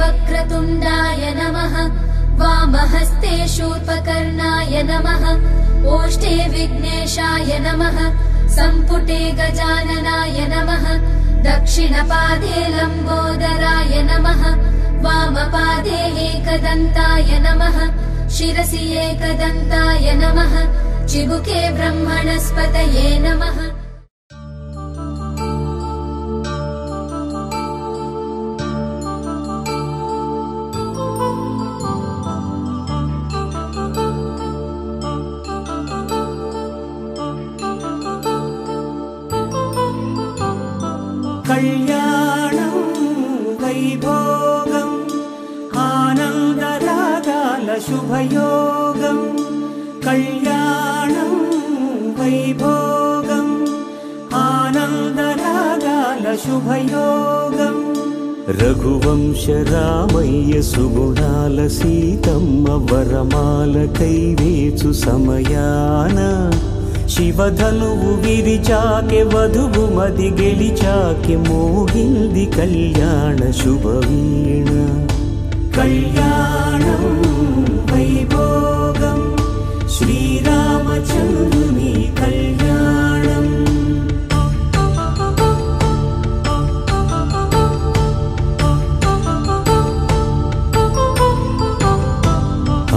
वक्रतुण्डाय नमः। वामहस्ते शूर्पकर्णाय नमः। ओष्ठे विघ्नेशाय नमः। सम्पुटे गजाननाय नमः। दक्षिणपादे लम्बोदराय नमः। वामपादे एकदन्ताय नमः। शिरसि एकदन्ताय नमः। चिबुके ब्रह्मणस्पतये नमः। कल्याणं वैभोगम् आनन्दरागाल शुभयोगम्। कल्याणं वैभोगम् आनन्दरागाल शुभयोगम्। रघुवंश रामय्य सुगुणाल सीतम्म वरमाल कैवेचु समयान। శివధనువు విరిచాకె వధువు మది గెలిచాకె మోగింది కళ్యాణ శుభవీణ। కళ్యాణం వైభోగం శ్రీరామచంద్రుని కళ్యాణం।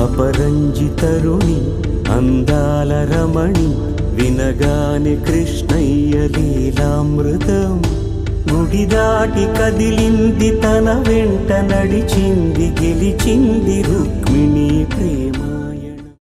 అపరంజి తరుణి అందాల రమణి వినగానే కృష్ణయ్య లీలామృతం। గుడి దాటి కదిలింది తన వెంట నడిచింది గెలిచింది రుక్మిణీ ప్రియ।